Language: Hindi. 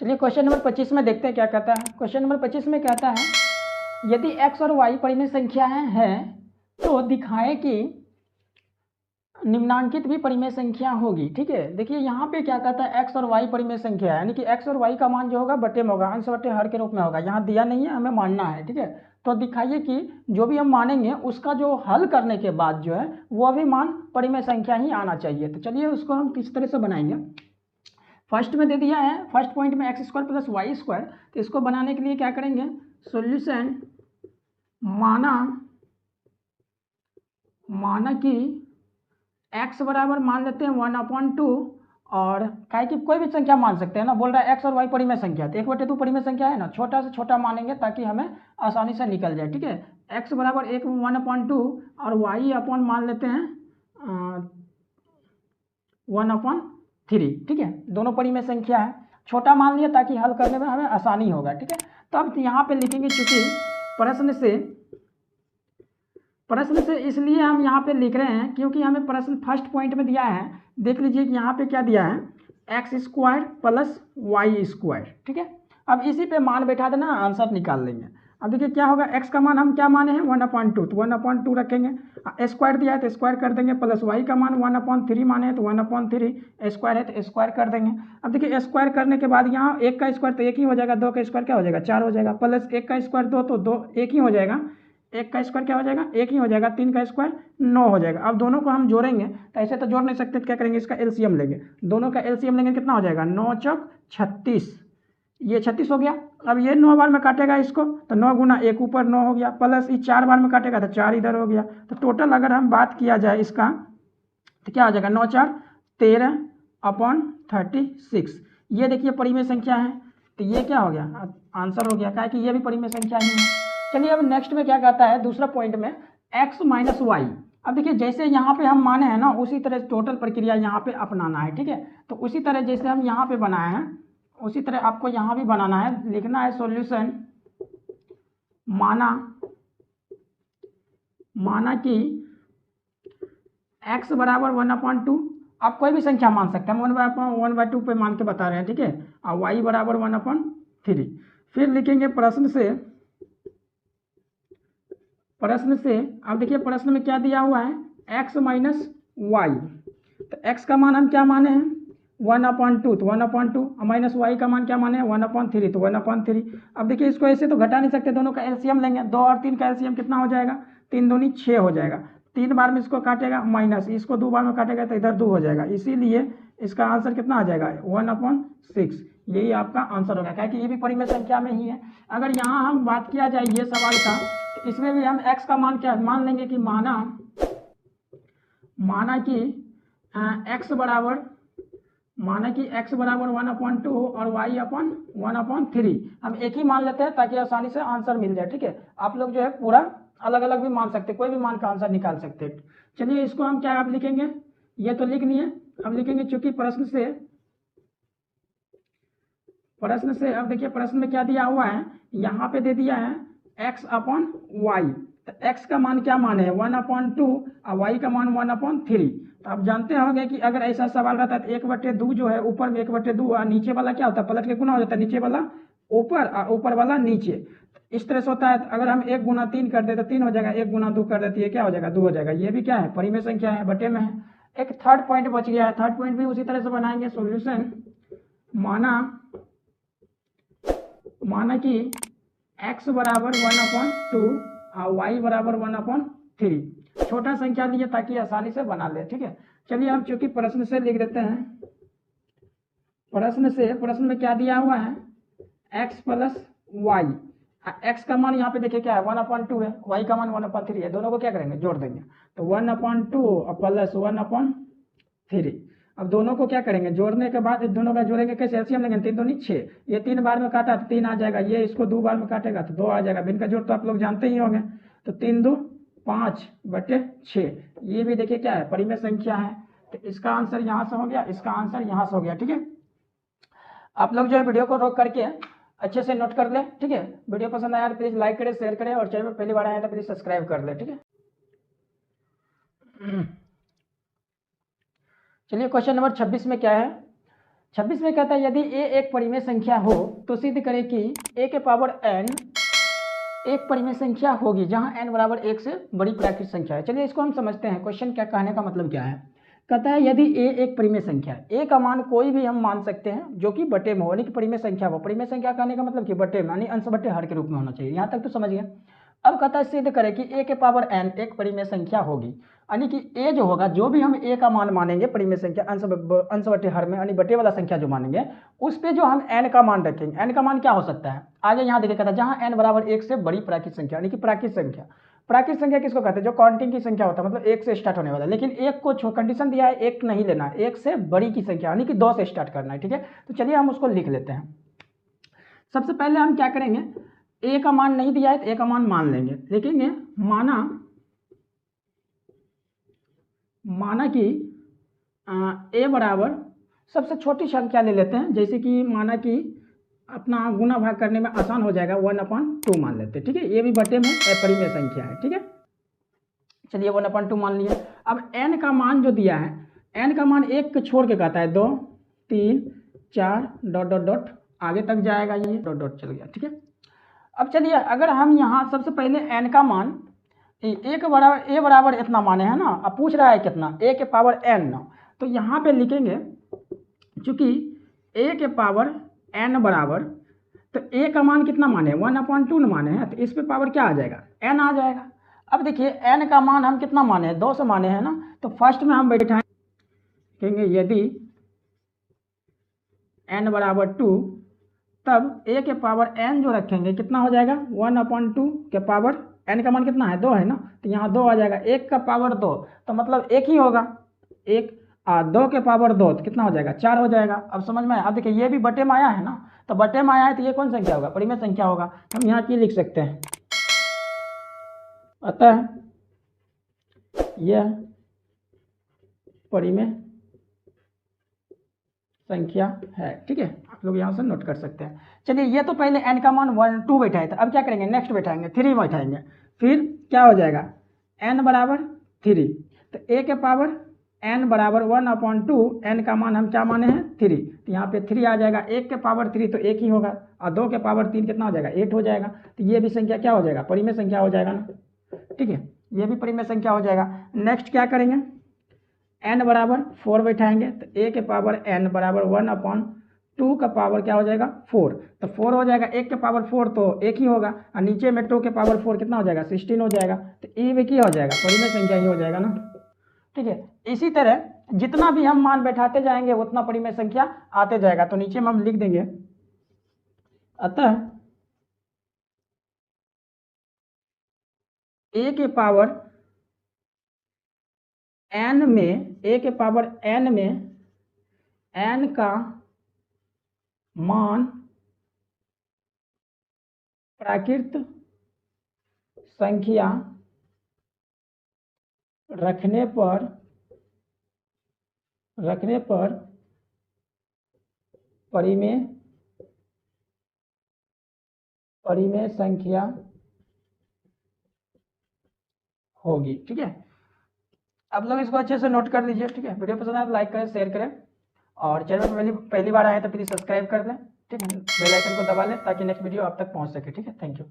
चलिए क्वेश्चन नंबर 25 में देखते हैं क्या कहता है। क्वेश्चन नंबर 25 में कहता है यदि x और y परिमेय संख्याएं हैं तो दिखाएं कि निम्नांकित भी परिमेय संख्या होगी। ठीक है, देखिए यहाँ पे क्या कहता है x और y परिमेय संख्या है, यानी कि x और y का मान जो होगा बटे में होगा, अंश बटे हर के रूप में होगा। यहाँ दिया नहीं है, हमें मानना है। ठीक है, तो दिखाइए कि जो भी हम मानेंगे उसका जो हल करने के बाद जो है वो भी मान परिमेय संख्या ही आना चाहिए। तो चलिए उसको हम किस तरह से बनाएंगे। फर्स्ट में दे दिया है, फर्स्ट पॉइंट में X square plus Y square. तो इसको बनाने के लिए क्या करेंगे, सॉल्यूशन माना कि x बराबर मान लेते हैं 1/2 और क्या कि कोई भी संख्या मान सकते हैं ना, बोल रहा है x और y परिमेय संख्या, तो 1/2 परिमेय संख्या है ना, छोटा से छोटा मानेंगे ताकि हमें आसानी से निकल जाए। ठीक है, x बराबर 1/2 और y अपन मान लेते हैं 1/3। ठीक है, दोनों परिमेय संख्या है, छोटा मान लिया ताकि हल करने में हमें आसानी होगा। ठीक है, तो अब यहाँ पे लिखेंगे, चूंकि प्रश्न से इसलिए हम यहाँ पे लिख रहे हैं क्योंकि हमें प्रश्न फर्स्ट पॉइंट में दिया है। देख लीजिए कि यहाँ पे क्या दिया है, x square plus Y square. ठीक है, अब इसी पे मान बैठा देना, आंसर निकाल लेंगे। अब देखिए क्या होगा, x का मान हम क्या माने हैं 1/2, तो 1/2 रखेंगे। स्क्वायर दिया है तो स्क्वायर कर देंगे, प्लस y का मान 1/3 माने हैं तो 1/3, स्क्वायर है तो स्क्वायर कर देंगे। अब देखिए स्क्वायर करने के बाद यहाँ 1 का स्क्वायर तो 1 ही हो जाएगा, 2 का स्क्वायर क्या हो जाएगा 4 हो जाएगा, प्लस 1 का स्क्वायर 2 तो 2 1 ही हो जाएगा, 1 का स्क्वायर क्या हो जाएगा 1 ही हो जाएगा, 3 का स्क्वायर 9 हो जाएगा। अब दोनों को हम जोड़ेंगे तो ऐसे तो जोड़ नहीं सकते, तो क्या करेंगे इसका एलसीएम लेंगे, दोनों का एलसीएम लेंगे, कितना हो जाएगा 9 चौक 36, ये 36 हो गया। अब ये 9 बार में काटेगा इसको तो 9 गुना 1 ऊपर 9 हो गया, प्लस ये 4 बार में काटेगा तो 4 इधर हो गया। तो टोटल अगर हम बात किया जाए इसका तो क्या हो जाएगा 9 4 13/36। ये देखिए परिमेय संख्या है, तो ये क्या हो गया आंसर हो गया, क्या कि ये भी परिमेय संख्या ही है। चलिए अब नेक्स्ट में क्या कहता है, दूसरा पॉइंट में x माइनस वाई। अब देखिए जैसे यहाँ पे हम माने हैं ना उसी तरह टोटल प्रक्रिया यहाँ पे अपनाना है। ठीक है, तो उसी तरह जैसे हम यहाँ पे बनाए हैं उसी तरह आपको यहाँ भी बनाना है, लिखना है सॉल्यूशन माना कि x बराबर 1/2, आप कोई भी संख्या मान सकते हैं, हम 1/2 पे मान के बता रहे हैं। ठीक है, और y बराबर 1/3। फिर लिखेंगे प्रश्न से अब देखिए प्रश्न में क्या दिया हुआ है x माइनस वाई, तो x का मान हम क्या माने हैं 1/2, तो 1/2, माइनस वाई का मान क्या माने हैं 1/3, तो 1/3। अब देखिए इसको ऐसे तो घटा नहीं सकते, दोनों का एलसीएम लेंगे, 2 और 3 का एलसीएम कितना हो जाएगा 3 दूनी 6 हो जाएगा, 3 बार में इसको काटेगा माइनस, इसको 2 बार में काटेगा तो इधर 2 हो जाएगा, इसीलिए इसका आंसर कितना आ जाएगा 1/6। यही आपका आंसर होगा, क्या कि ये भी परिमेय संख्या में ही है। अगर यहाँ हम बात किया जाए ये सवाल का, तो इसमें भी हम x का मान क्या मान लेंगे कि माना कि x बराबर 1/2 और y/1/3 हम एक ही मान लेते हैं ताकि आसानी से आंसर मिल जाए। ठीक है, आप लोग जो है पूरा अलग अलग भी मान सकते, कोई भी मान का आंसर निकाल सकते। चलिए इसको हम क्या अब लिखेंगे, ये तो लिख नहीं है, अब लिखेंगे चूंकि प्रश्न से अब देखिए प्रश्न में क्या दिया हुआ है, यहाँ पे दे दिया है x/y, तो x का मान क्या मान है 1/2 और y का मान 1/3। तो आप जानते होंगे कि अगर ऐसा सवाल रहता है तो 1/2 जो है ऊपर में 1/2 और नीचे वाला क्या होता है पलट के गुना हो जाता है, नीचे वाला ऊपर और ऊपर वाला नीचे, इस तरह से होता है। अगर हम 1 गुना 3 कर दे तो 3 हो जाएगा, 1 गुना 2 कर देती है क्या हो जाएगा 2 हो जाएगा, ये भी क्या है परिमेय संख्या है, बटे में है। एक थर्ड पॉइंट बच गया है, थर्ड पॉइंट भी उसी तरह से बनाएंगे, सॉल्यूशन माना कि x बराबर 1/2 और y बराबर 1/3, छोटा संख्या लिए ताकि आसानी से बना ले। ठीक है, चलिए हम चूंकि प्रश्न से लिख देते हैं, प्रश्न में क्या दिया हुआ है x प्लस वाई, x का मान यहाँ पे देखिए क्या है 1/2 है, y का मान 1/3 है, दोनों को क्या करेंगे जोड़ देंगे, तो 1/2 और प्लस 1/3। अब दोनों को क्या करेंगे जोड़ने के बाद दोनों का जोड़ेंगे कैसे, एलसीएम लेंगे, 3 दूनी 6, ये 3 बार में काटा तो 3 आ जाएगा, ये इसको 2 बार में काटेगा तो 2 आ जाएगा, भिन्न का जोड़ तो आप लोग जानते ही होंगे, तो 3 2 5/6। ये भी देखिए क्या है परिमेय संख्या है, तो इसका आंसर यहाँ से हो गया, इसका आंसर यहाँ से हो गया। ठीक है, आप लोग जो है वीडियो को रोक करके अच्छे से नोट कर ले। ठीक है, वीडियो पसंद आया तो प्लीज लाइक करें, शेयर करें, और चैनल पर पहली बार आया तो प्लीज सब्सक्राइब कर ले। ठीक है, चलिए क्वेश्चन नंबर 26 में क्या है, 26 में कहता है यदि a एक परिमेय संख्या हो तो सिद्ध करें कि a के पावर n एक परिमेय संख्या होगी जहां n बराबर 1 से बड़ी प्राकृत संख्या है। चलिए इसको हम समझते हैं, क्वेश्चन क्या कहने का मतलब क्या है। कहता है यदि a एक परिमेय संख्या है, a का मान कोई भी हम मान सकते हैं जो कि बटे में हो, यानी कि परिमेय संख्या हो। परिमेय संख्या कहने का मतलब कि बटे में यानी अंश बटे हर के रूप में होना चाहिए। यहाँ तक तो समझ गया। अब कहता है सिद्ध करें कि a के पावर n एक परिमेय संख्या होगी, यानी कि a जो होगा, जो भी हम a का मान मानेंगे परिमेय संख्या अंश बटे हर में यानी बटे वाला संख्या जो मानेंगे, उस पे जो हम n का मान रखेंगे, n का मान क्या हो सकता है आगे यहाँ देखिए। कहता है जहाँ n बराबर 1 से बड़ी प्राकृत संख्या, यानी कि प्राकृत संख्या। प्राकृत संख्या किसको कहते हैं, जो काउंटिंग की संख्या होता है, मतलब 1 से स्टार्ट होने वाला। लेकिन एक को कंडीशन दिया है, 1 नहीं लेना है, 1 से बड़ी की संख्या यानी कि 2 से स्टार्ट करना है। ठीक है, तो चलिए हम उसको लिख लेते हैं। सबसे पहले हम क्या करेंगे, a का मान नहीं दिया है तो a का मान मान लेंगे। लिखेंगे माना कि a बराबर सबसे छोटी संख्या ले लेते हैं, जैसे कि माना कि अपना गुना भाग करने में आसान हो जाएगा, 1/2 मान लेते हैं। ठीक है, ये भी बटे में परिमेय संख्या है। ठीक है, चलिए 1/2 मान लिया। अब n का मान जो दिया है, n का मान 1 को छोड़ के कहता है 2 3 4 डॉट डॉट डॉट आगे तक जाएगा, ये डॉट डॉट चल गया। ठीक है, अब चलिए अगर हम यहाँ सबसे पहले n का मान a बराबर इतना माने हैं ना, अब पूछ रहा है कितना, a के पावर n, तो यहाँ पे लिखेंगे चूंकि a के पावर n बराबर, तो a का मान कितना माने, 1/2 माने हैं, तो इस पे पावर क्या आ जाएगा, n आ जाएगा। अब देखिए n का मान हम कितना माने हैं, 2 से माने हैं ना, तो फर्स्ट में हम बैठाएंगे यदि n बराबर 2, तब a के पावर n जो रखेंगे कितना हो जाएगा, 1/2 के पावर n का मान कितना है, 2 है ना, तो यहाँ 2 आ जाएगा। 1 का पावर 2 तो मतलब 1 ही होगा, 2 के पावर 2 तो कितना हो जाएगा, 4 हो जाएगा। अब समझ में आया। अब देखिए ये भी बटे में आया है ना, तो बटे में आया है तो ये कौन संख्या होगा, परिमेय संख्या होगा। हम यहाँ की लिख सकते हैं, अतः यह परिमेय संख्या है। ठीक है, आप लोग यहाँ से नोट कर सकते हैं। चलिए ये तो पहले n का मान 1 2 बैठाए थे, अब क्या करेंगे, नेक्स्ट बैठाएंगे 3 बैठाएंगे, फिर क्या हो जाएगा, n बराबर 3, तो a के पावर n बराबर 1/2, n का मान हम क्या माने हैं 3, तो यहाँ पे 3 आ जाएगा। 1 के पावर 3 तो 1 ही होगा, और 2 के पावर 3 कितना हो जाएगा, 8 हो जाएगा। तो ये भी संख्या क्या हो जाएगा, परिमेय संख्या हो जाएगा ना। ठीक है, ये भी परिमेय संख्या हो जाएगा। नेक्स्ट क्या करेंगे, n बराबर 4 बैठाएंगे, तो a के पावर n बराबर 1/2 का पावर क्या हो जाएगा 4, तो 4 हो जाएगा। 1 के पावर 4 तो 1 ही होगा, और नीचे में 2 के पावर 4 कितना हो जाएगा, 16 हो जाएगा। तो ये भी क्या हो जाएगा, परिमेय संख्या ही हो जाएगा ना। ठीक है, इसी तरह जितना भी हम मान बैठाते जाएंगे उतना परिमेय संख्या आते जाएगा। तो नीचे में हम लिख देंगे, अतः a के पावर n में, a के पावर n में n का मान प्राकृत संख्या रखने पर परिमेय संख्या होगी। ठीक है, आप लोग इसको अच्छे से नोट कर लीजिए। ठीक है, वीडियो पसंद आए तो लाइक करें, शेयर करें, और चैनल पर पहली बार आए तो प्लीज़ सब्सक्राइब कर दें। ठीक है, बेल आइकन को दबा लें ताकि नेक्स्ट वीडियो आप तक पहुंच सके। ठीक है, थैंक यू।